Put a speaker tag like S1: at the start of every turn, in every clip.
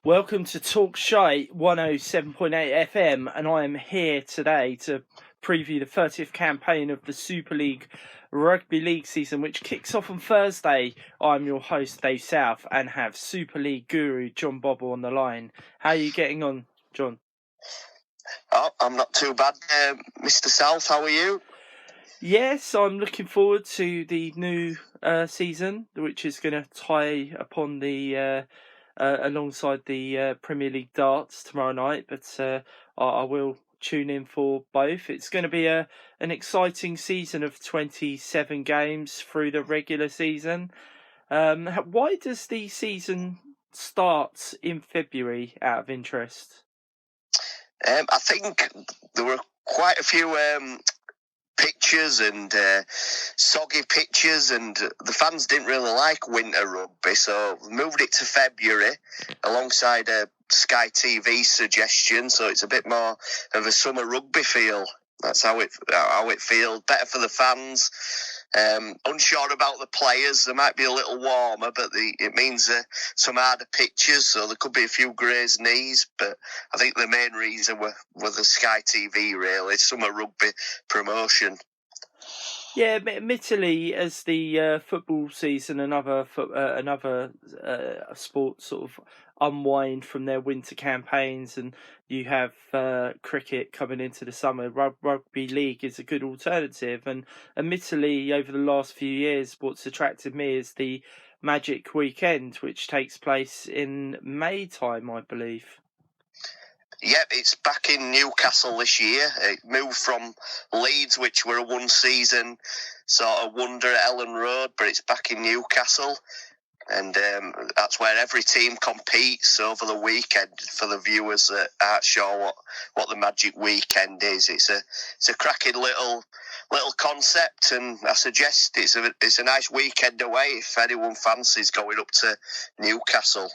S1: Welcome to Talk Shite 107.8 FM, and I am here today to preview the 30th campaign of the Super League Rugby League season, which kicks off on Thursday. I'm your host, Dave South, and have Super League guru John Bobble on the line. How are you getting on, John?
S2: Oh, I'm not too bad, Mr. South. How are you?
S1: Yes, I'm looking forward to the new season, which is going to tie upon the alongside the Premier League darts tomorrow night. But I will tune in for both. It's going to be an exciting season of 27 games through the regular season. Why does the season start in February, out of interest?
S2: I think there were quite a few pitches and soggy pitches, and the fans didn't really like winter rugby, so we moved it to February alongside a Sky TV suggestion, so it's a bit more of a summer rugby feel. That's how it feels. Better for the fans. Unsure about the players. They might be a little warmer, but it means some harder pitches, so there could be a few grazed knees. But I think the main reason were the Sky TV, really, summer rugby promotion.
S1: Yeah, admittedly, as the football season and other sports sort of unwind from their winter campaigns, and you have cricket coming into the summer, rugby league is a good alternative. And admittedly, over the last few years, what's attracted me is the Magic Weekend, which takes place in May time, I believe.
S2: Yep, it's back in Newcastle this year. It moved from Leeds, which were a one-season sort of wonder at Ellen Road, but it's back in Newcastle. And that's where every team competes over the weekend for the viewers that aren't sure what the Magic Weekend is. It's a cracking little concept, and I suggest it's a nice weekend away if anyone fancies going up to Newcastle.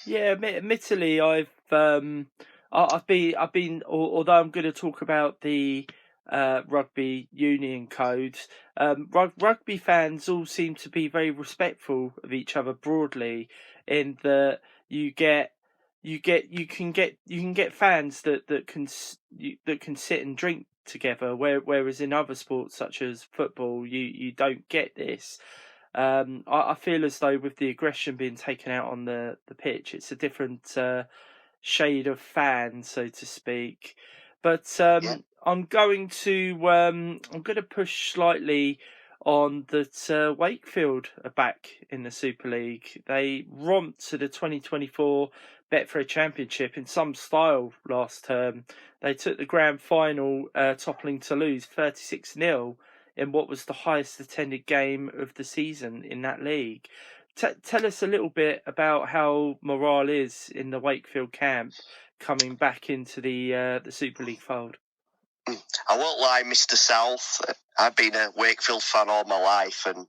S1: Yeah, admittedly, I've been, although I'm going to talk about the rugby union codes. Rugby fans all seem to be very respectful of each other broadly, in that you can get fans that can sit and drink together, whereas in other sports such as football, you don't get this. I feel as though with the aggression being taken out on the pitch, it's a different shade of fan, so to speak. But I'm going to push slightly on that Wakefield are back in the Super League. They romped to the 2024 Betfred Championship in some style last term. They took the grand final, toppling Toulouse 36-0 in what was the highest attended game of the season in that league. Tell us a little bit about how morale is in the Wakefield camp coming back into the Super League fold.
S2: I won't lie, Mr. South. I've been a Wakefield fan all my life, and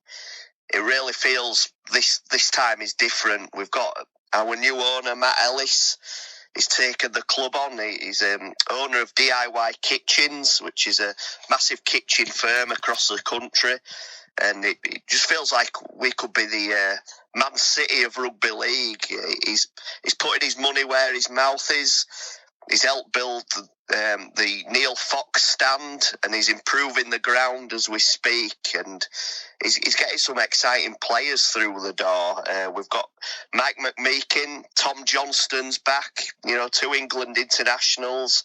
S2: it really feels this time is different. We've got our new owner, Matt Ellis. He's taken the club on. He's owner of DIY Kitchens, which is a massive kitchen firm across the country. And it just feels like we could be the Man City of rugby league. He's putting his money where his mouth is. He's helped build the Neil Fox stand, and he's improving the ground as we speak. And he's getting some exciting players through the door. We've got Mike McMeekin, Tom Johnston's back, two England internationals.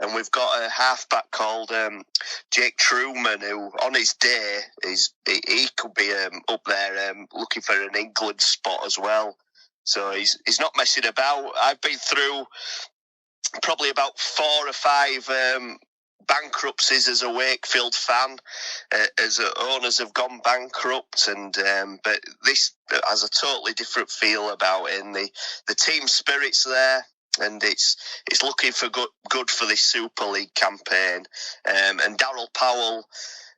S2: And we've got a halfback called Jake Truman, who on his day, he could be up there looking for an England spot as well. So he's not messing about. I've been through probably about 4 or 5 bankruptcies as a Wakefield fan, as owners have gone bankrupt, and but this has a totally different feel about it. And the team spirit's there, and it's looking for good for this Super League campaign. And Darryl Powell,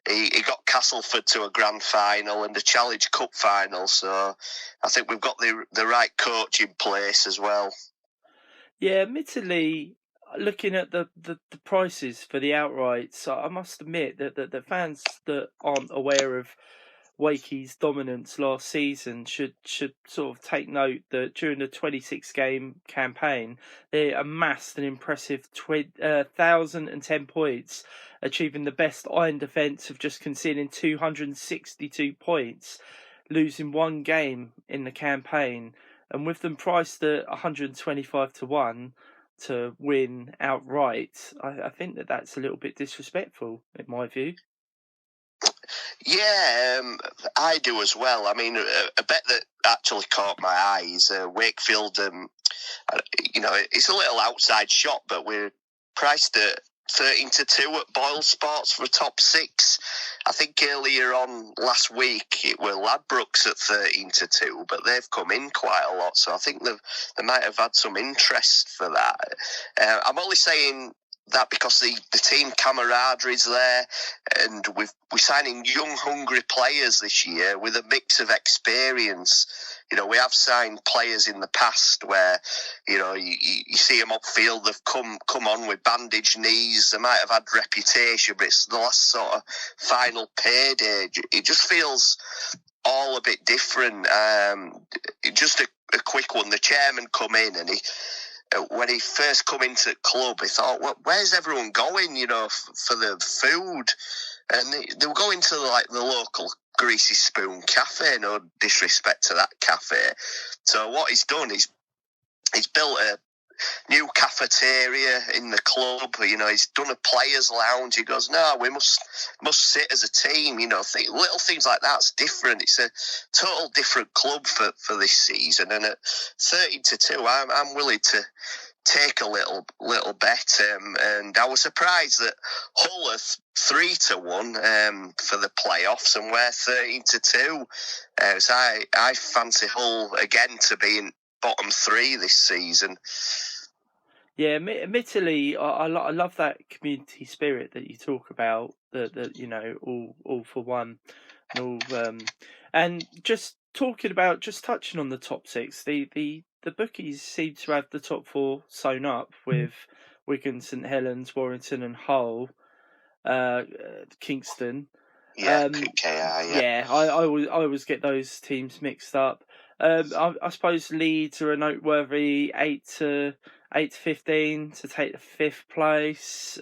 S2: he got Castleford to a grand final and a Challenge Cup final, so I think we've got the right coach in place as well.
S1: Yeah, admittedly, looking at the prices for the outrights, I must admit that the fans that aren't aware of Wakey's dominance last season should sort of take note that during the 26-game campaign, they amassed an impressive 1,010 points, achieving the best iron defence of just conceding 262 points, losing one game in the campaign. And with them priced at 125 to 1 to win outright, I think that's a little bit disrespectful, in my view.
S2: Yeah, I do as well. I mean, a bet that actually caught my eyes, Wakefield, it's a little outside shot, but we're priced at 13 to 2 at Boyle Sports for top 6. I think earlier on last week it were Ladbrokes at 13 to 2, but they've come in quite a lot, so I think they might have had some interest for that. I'm only saying that because the team camaraderie is there, and we're signing young, hungry players this year with a mix of experience. We have signed players in the past where, you see them upfield, they've come on with bandaged knees, they might have had reputation, but it's the last sort of final payday. It just feels all a bit different. Just a quick one, the chairman come in and when he first come into the club, he thought, well, where's everyone going, for the food? And they were going to the local Greasy Spoon Cafe, no disrespect to that cafe. So what he's done is he's built a new cafeteria in the club. He's done a players' lounge. He goes, no, we must sit as a team. Little things like that's different. It's a total different club for this season. And at 13 to 2, I'm willing to take a little bet. And I was surprised that Hull are 3 to 1 for the playoffs, and we're 13 to 2. So I fancy Hull again to be in bottom 3 this season.
S1: Yeah, admittedly, I love that community spirit that you talk about. That all for one, and all. And just touching on the top 6, the bookies seem to have the top 4 sewn up with Wigan, St Helens, Warrington, and Hull, Kingston.
S2: Yeah, KR,
S1: yeah. I always get those teams mixed up. I suppose Leeds are a noteworthy 8 to 15 to take the 5th place,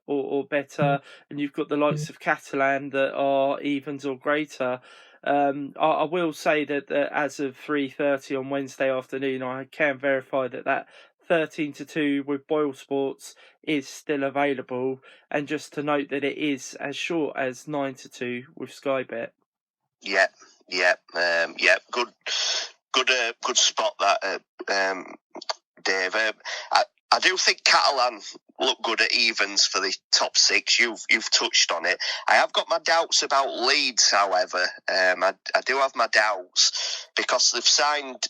S1: or better, and you've got the likes of Catalan that are evens or greater. I will say that as of 3:30 on Wednesday afternoon, I can verify that 13 to 2 with Boyle Sports is still available, and just to note that it is as short as 9 to 2 with Sky Bet.
S2: Yeah. Good spot that, Dave. I do think Catalan look good at evens for the top 6. You've touched on it. I have got my doubts about Leeds, however. I do have my doubts because they've signed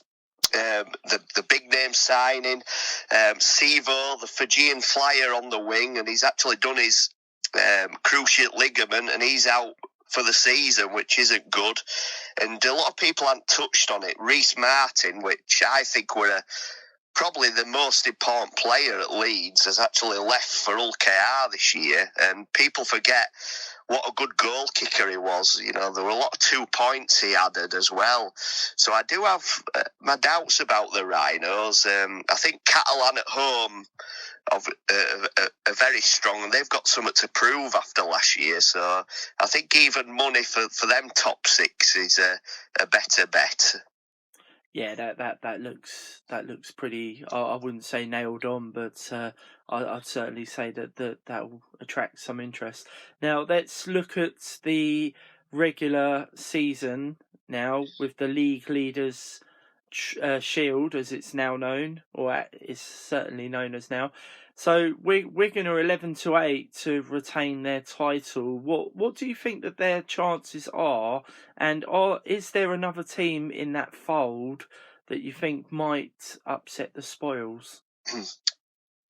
S2: the big name signing, Sivo, the Fijian flyer on the wing, and he's actually done his cruciate ligament and he's out for the season, which isn't good. And a lot of people haven't touched on it. Reece Martin, which I think were probably the most important player at Leeds, has actually left for Hull KR this year, and people forget what a good goal kicker he was. There were a lot of 2 points he added as well. So I do have my doubts about the Rhinos. I think Catalan at home are very strong, and they've got something to prove after last year. So I think even money for them top 6 is a better bet.
S1: Yeah, that looks pretty. I wouldn't say nailed on, but I'd certainly say that will attract some interest. Now let's look at the regular season now with the league leaders shield, as it's now known, or is certainly known as now. So Wigan are 11 to 8 to retain their title. What do you think that their chances are? And is there another team in that fold that you think might upset the spoils?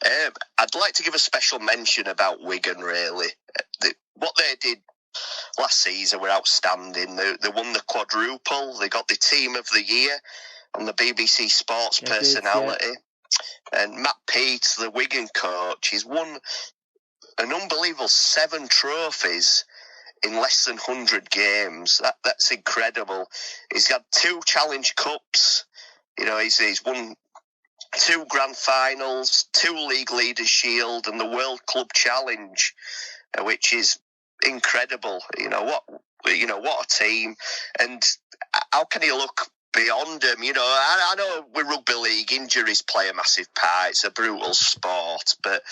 S2: I'd like to give a special mention about Wigan, really. What they did last season were outstanding. They won the quadruple. They got the team of the year on the BBC Sports personality.
S1: Yeah.
S2: And Matt Peet, the Wigan coach, he's won an unbelievable 7 trophies in less than 100 games. That's incredible. He's got 2 Challenge Cups. He's won 2 Grand Finals, 2 League Leaders Shield, and the World Club Challenge, which is incredible. What a team. And how can you look beyond him? I know with rugby league, injuries play a massive part. It's a brutal sport, but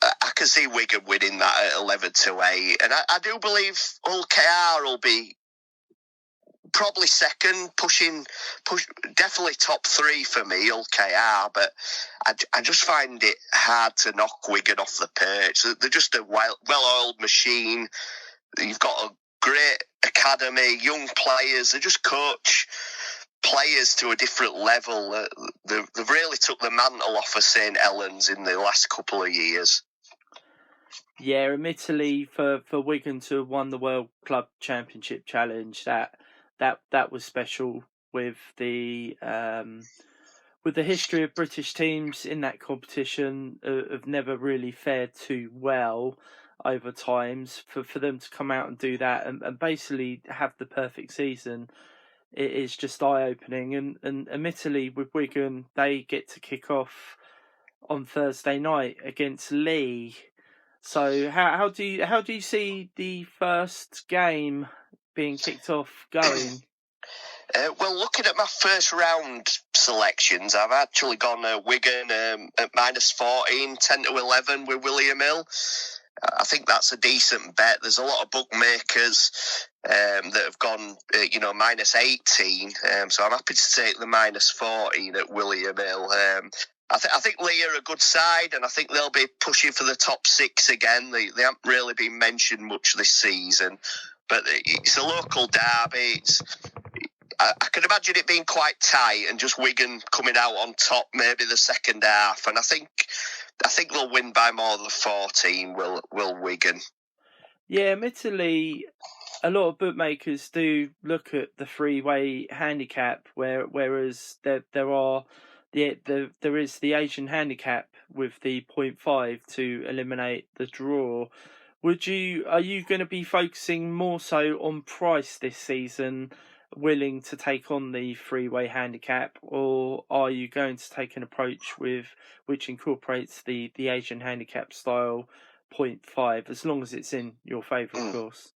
S2: I can see Wigan winning that at 11-8. And I do believe Hull KR will be probably second, push definitely top 3 for me, Hull KR, but I just find it hard to knock Wigan off the perch. They're just a well-oiled machine. You've got a great academy, young players. They just coach players to a different level. They've really took the mantle off of St Helens in the last couple of years.
S1: Yeah, admittedly, for Wigan to have won the World Club Championship Challenge, that was special with the history of British teams in that competition have never really fared too well over times. For them to come out and do that and basically have the perfect season, it is just eye-opening. And admittedly, with Wigan, they get to kick off on Thursday night against Lee. So how do you see the first game being kicked off going?
S2: Well, looking at my first round selections, I've actually gone Wigan at -14, 10-11 with William Hill. I think that's a decent bet. There's a lot of bookmakers that have gone, -18. So I'm happy to take the -14 at William Hill. I think Lee are a good side, and I think they'll be pushing for the top 6 again. They haven't really been mentioned much this season, but it's a local derby. I can imagine it being quite tight and just Wigan coming out on top maybe the second half, and I think they'll win by more than 14. Will Wigan? Yeah,
S1: admittedly, a lot of bookmakers do look at the 3-way handicap, whereas there is the Asian handicap with the 0.5 to eliminate the draw. Are you going to be focusing more so on price this season, willing to take on the 3-way handicap, or are you going to take an approach which incorporates the Asian handicap style 0.5, as long as it's in your favour, of course?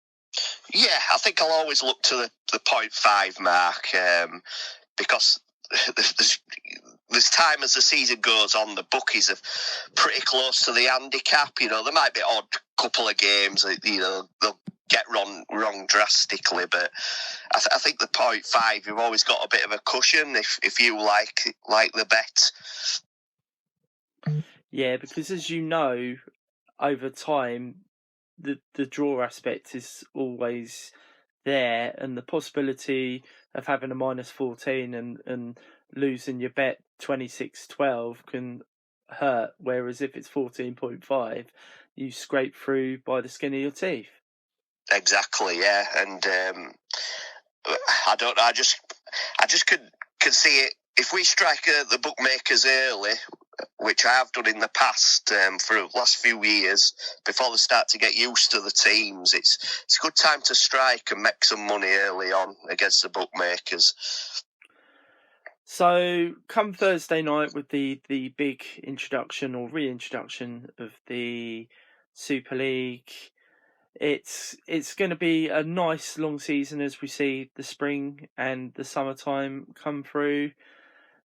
S2: Yeah, I think I'll always look to the 0.5 mark because there's time as the season goes on, the bookies are pretty close to the handicap. There might be odd couple of games that, they'll get wrong drastically, but I think the 0.5, you've always got a bit of a cushion if you like the bet.
S1: Yeah, because as you know, over time, the draw aspect is always there, and the possibility of having a -14 and losing your bet 26-12 can hurt, whereas if it's 14.5, you scrape through by the skin of your teeth.
S2: Exactly, yeah, and I don't know. I just can see it if we strike the bookmakers early, which I have done in the past for the last few years before they start to get used to the teams. It's a good time to strike and make some money early on against the bookmakers.
S1: So come Thursday night with the big introduction or reintroduction of the Super League, it's going to be a nice long season as we see the spring and the summertime come through.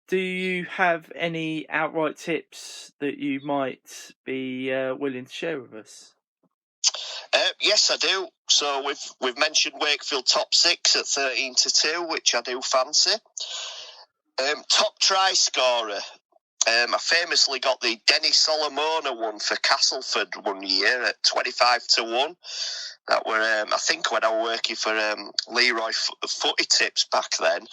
S1: Do you have any outright tips that you might be willing to share with us?
S2: Yes, I do. So we've mentioned Wakefield top 6 at 13-2, which I do fancy. Top try scorer. I famously got the Denny Solomona one for Castleford one year at 25-1. That were, I think, when I was working for Leroy Footy Tips back then.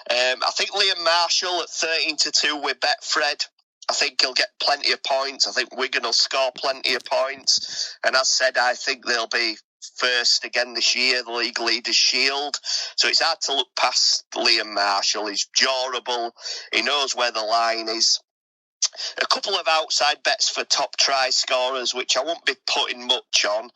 S2: I think Liam Marshall at 13-2 with Betfred. I think he'll get plenty of points. I think Wigan will score plenty of points. And as said, I think they'll be first again this year, the League Leaders Shield. So it's hard to look past Liam Marshall. He's durable. He knows where the line is. a couple of outside bets for top try scorers, which I won't be putting much on.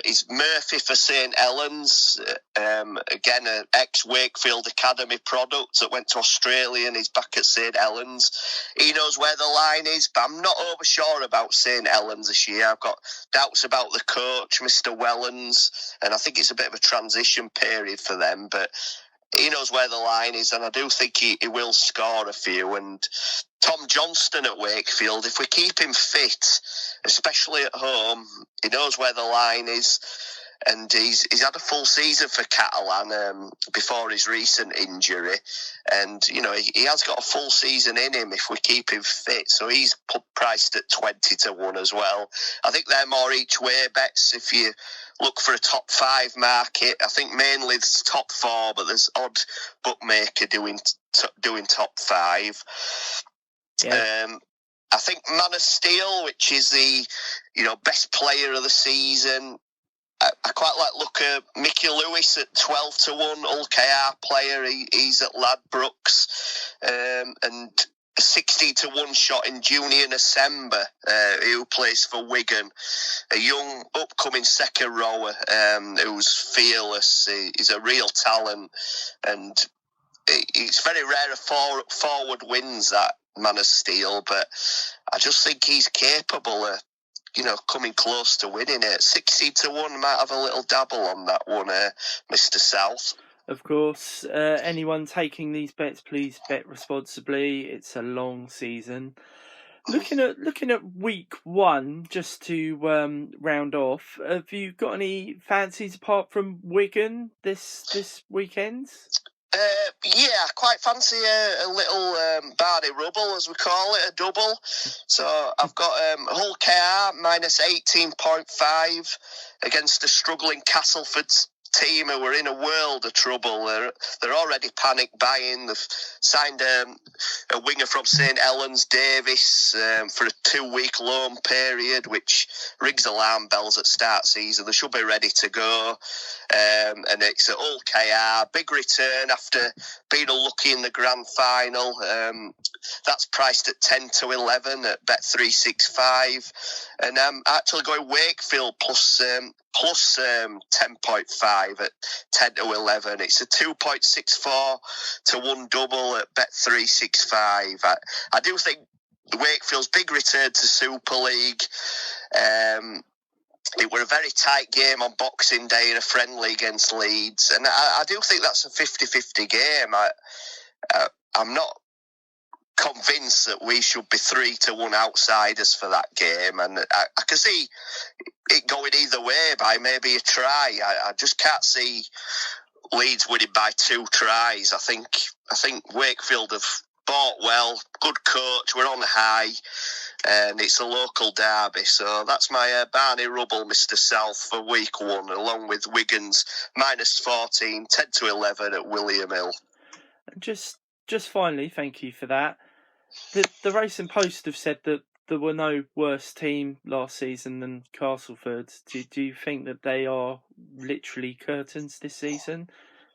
S2: Is Murphy for St Helens, again an ex-Wakefield Academy product that went to Australia and he's back at St Helens. He knows where the line is, but I'm not over sure about St Helens this year. I've got doubts about the coach, Mr Wellens, and I think it's a bit of a transition period for them, but he knows where the line is, and I do think he will score a few. And Tom Johnston at Wakefield, if we keep him fit, especially at home, he knows where the line is. And he's had a full season for Catalan before his recent injury. And, you know, he has got a full season in him if we keep him fit. So he's priced at 20-1 as well. I think they're more each way bets if you look for a top 5 market. I think mainly it's top 4, but there's odd bookmaker doing top 5.
S1: Yeah.
S2: I think Man of Steel, which is the, you know, best player of the season. I quite look at Mickey Lewis at 12-1, Hull KR player. He's at Ladbrokes, and a 16-1 shot in Junior December, who plays for Wigan, a young upcoming second rower who's fearless. He's a real talent, and it's very rare a forward wins that Man of Steel, but I just think he's capable of, you know, coming close to winning it. 60-1, might have a little dabble on that one, Mr. South.
S1: Of course, anyone taking these bets, please bet responsibly. It's a long season. Looking at week 1, just to round off, have you got any fancies apart from Wigan this weekend?
S2: Yeah, I quite fancy a little Barney Rubble, as we call it, a double. So I've got Hull KR minus 18.5 against a struggling Castleford team who are in a world of trouble. They're already panic buying. They've signed a winger from St Helens, Davis, for a 2-week loan period, which rings alarm bells at start season. They should be ready to go. And it's at Hull KR. Big return after being unlucky in the grand final. That's priced at 10-11 at Bet365. And I'm actually going Wakefield plus 10.5 at 10-11. It's a 2.64-1 double at Bet365. I do think Wakefield's big return to Super League. It were a very tight game on Boxing Day in a friendly against Leeds, and I do think that's a 50-50 game. I'm not convinced that we should be 3-1 outsiders for that game, and I can see it going either way by maybe a try. I just can't see Leeds winning by 2 tries. I think Wakefield have bought well, good coach, we're on the high, and it's a local derby. So that's my Barney Rubble, Mr. South, for week 1, along with Wigan's minus 14, 10-11 at William Hill.
S1: Just finally, thank you for that. The Racing Post have said that there were no worse team last season than Castleford. Do you think that they are literally curtains this season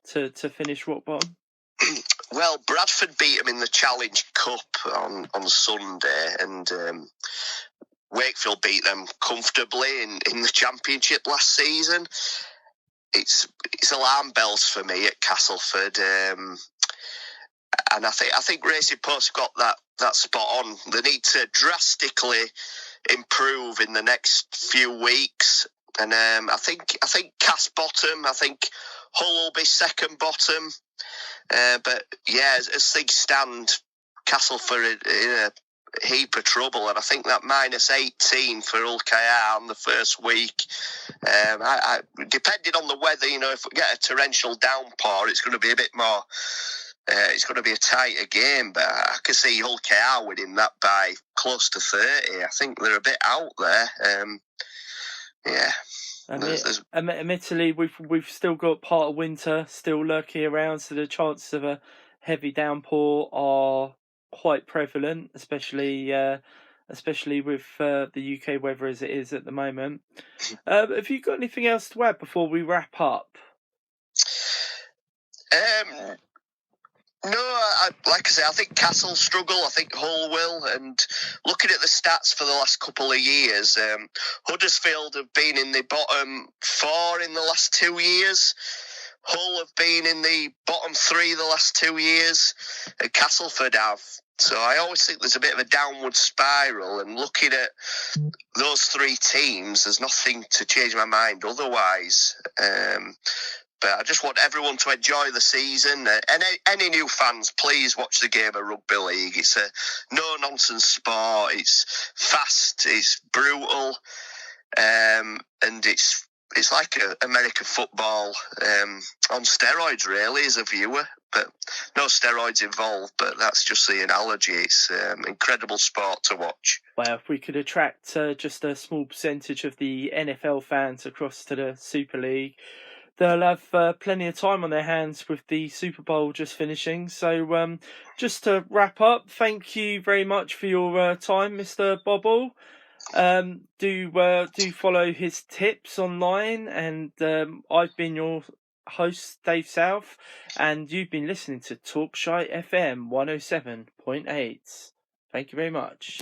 S1: to finish rock bottom?
S2: Well, Bradford beat them in the Challenge Cup on Sunday, and Wakefield beat them comfortably in the Championship last season. It's alarm bells for me at Castleford, and I think Racing Post got that spot on. They need to drastically improve in the next few weeks, and I think Cass bottom. I think Hull will be second bottom. But yeah, as things stand, Castleford in a heap of trouble, and I think that minus 18 for Hull KR on the first week. I depending on the weather, you know, if we get a torrential downpour, it's going to be a bit more. It's going to be a tighter game, but I can see Hull KR winning that by close to 30. I think they're a bit out there. Yeah.
S1: Admittedly, we've still got part of winter still lurking around, so the chances of a heavy downpour are quite prevalent, especially with the UK weather as it is at the moment. Have you got anything else to add before we wrap up?
S2: No, like I say, I think Castle struggle. I think Hull will. And looking at the stats for the last couple of years, Huddersfield have been in the bottom 4 in the last 2 years. Hull have been in the bottom 3 the last 2 years, and Castleford have. So I always think there's a bit of a downward spiral. And looking at those 3 teams, there's nothing to change my mind otherwise. But I just want everyone to enjoy the season. Any new fans, please watch the game of Rugby League. It's a no-nonsense sport. It's fast, it's brutal, and it's like American football on steroids, really, as a viewer. But no steroids involved, but that's just the analogy. It's incredible sport to watch.
S1: Well, if we could attract just a small percentage of the NFL fans across to the Super League, they'll have plenty of time on their hands with the Super Bowl just finishing. So just to wrap up, thank you very much for your time, Mr. Bobble. Do follow his tips online, and I've been your host, Dave South, and you've been listening to Talkshite FM 107.8. Thank you very much.